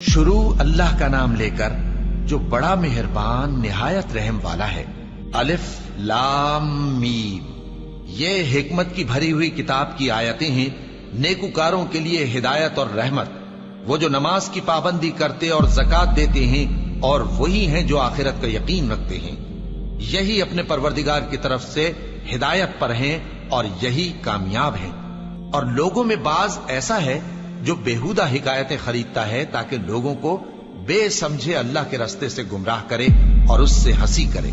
शुरू अल्लाह का नाम लेकर जो बड़ा मेहरबान निहायत रहम वाला है। अलिफ लाम मीम। ये हिकमत की भरी हुई किताब की आयतें हैं, नेकुकारों के लिए हिदायत और रहमत। वो जो नमाज की पाबंदी करते और ज़कात देते हैं और वही हैं जो आखिरत का यकीन रखते हैं। यही अपने परवरदिगार की तरफ से हिदायत पर हैं और यही कामयाब हैं। और लोगों में बाज ऐसा है जो बेहुदा हिकायतें खरीदता है ताकि लोगों को बेसमझे अल्लाह के रास्ते से गुमराह करे और उससे हंसी करे।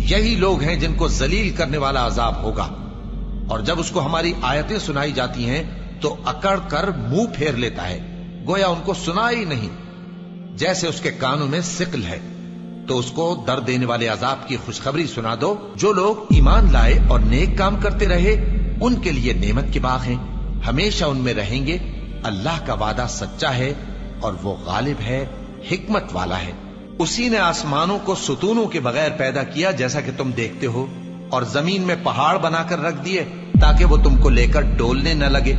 यही लोग हैं जिनको जलील करने वाला अजाब होगा। और जब उसको हमारी आयतें सुनाई जाती हैं तो अकड़ कर मुंह फेर लेता है, गोया उनको सुना ही नहीं। जैसे उसके कानों में सिकल है। तो उसको दर्द देने वाले अजाब की खुशखबरी सुना दो। जो लोग ईमान लाए और नेक काम करते रहे उनके लिए नेमत के बाग हैं, हमेशा उनमें रहेंगे। अल्लाह का वादा सच्चा है और वो गालिब है, हिकमत वाला है। उसी ने आसमानों को सुतूनों के बगैर पैदा किया जैसा कि तुम देखते हो, और जमीन में पहाड़ बनाकर रख दिए ताकि वो तुमको लेकर डोलने न लगे,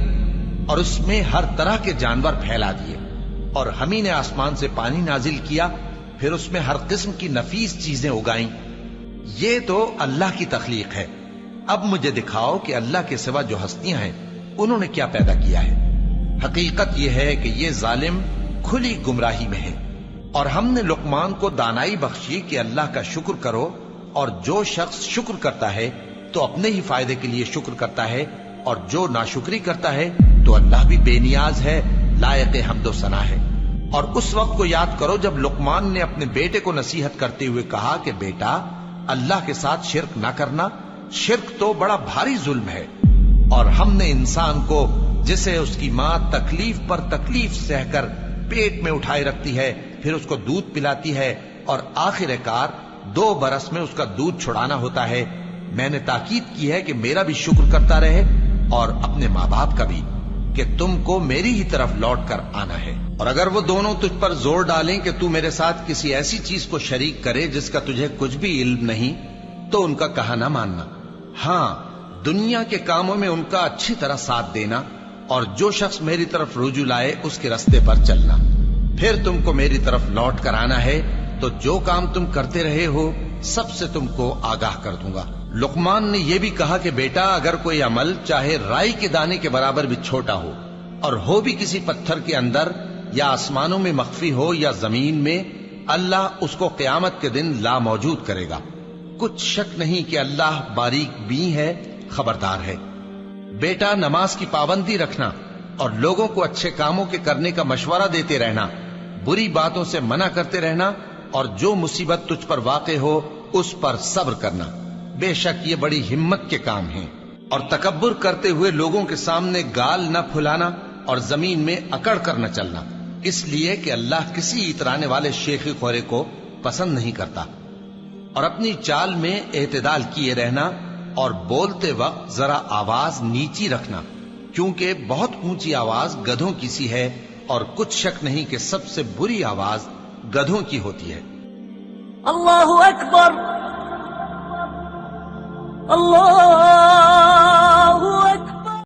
और उसमें हर तरह के जानवर फैला दिए। और हम ही ने आसमान से पानी नाजिल किया, फिर उसमें हर किस्म की नफीस चीजें उगाई। ये तो अल्लाह की तख्लीक है। अब मुझे दिखाओ कि अल्लाह के सिवा जो हस्तियां हैं उन्होंने क्या पैदा किया है। हकीकत यह है कि ये जालिम खुली गुमराही में है। और हमने लुकमान को दानाई बख्शी कि अल्लाह का शुक्र करो, और जो शख्स शुक्र करता है तो अपने ही फायदे के लिए शुक्र करता है, और जो नाशुक्री करता है तो अल्लाह भी बेनियाज है, लायक हम्दो सना है। और उस वक्त को याद करो जब लुकमान ने अपने बेटे को नसीहत करते हुए कहा कि बेटा, अल्लाह के साथ शिरक ना करना, शिरक तो बड़ा भारी जुल्म है। और हमने इंसान को, जिसे उसकी मां तकलीफ पर तकलीफ सहकर पेट में उठाए रखती है, फिर उसको दूध पिलाती है और आखिरकार 2 बरस में उसका दूध छुड़ाना होता है, मैंने ताकीद की है कि मेरा भी शुक्र करता रहे और अपने माँ बाप का भी, कि तुमको मेरी ही तरफ लौट कर आना है। और अगर वो दोनों तुझ पर जोर डालें कि तू मेरे साथ किसी ऐसी चीज को शरीक करे जिसका तुझे कुछ भी इल्म नहीं, तो उनका कहा ना मानना। हाँ, दुनिया के कामों में उनका अच्छी तरह साथ देना, और जो शख्स मेरी तरफ रुजू लाए उसके रास्ते पर चलना। फिर तुमको मेरी तरफ लौट कर आना है तो जो काम तुम करते रहे हो सबसे तुमको आगाह कर दूंगा। लुकमान ने यह भी कहा कि बेटा, अगर कोई अमल चाहे राई के दाने के बराबर भी छोटा हो, और हो भी किसी पत्थर के अंदर या आसमानों में मख्फी हो या जमीन में, अल्लाह उसको क़यामत के दिन ला मौजूद करेगा। कुछ शक नहीं कि अल्लाह बारीक बीं है, खबरदार है। बेटा, नमाज की पाबंदी रखना और लोगों को अच्छे कामों के करने का मशवरा देते रहना, बुरी बातों से मना करते रहना, और जो मुसीबत तुझ पर वाक़े हो उस पर सब्र करना। बेशक ये बड़ी हिम्मत के काम हैं। और तकब्बुर करते हुए लोगों के सामने गाल न फुलाना और जमीन में अकड़ कर न चलना, इसलिए कि अल्लाह किसी इतराने वाले शेखी खोरे को पसंद नहीं करता। और अपनी चाल में एतदाल किए रहना, और बोलते वक्त जरा आवाज नीची रखना, क्योंकि बहुत ऊंची आवाज गधों की सी है, और कुछ शक नहीं कि सबसे बुरी आवाज गधों की होती है। अल्लाहु अकबर, अल्लाह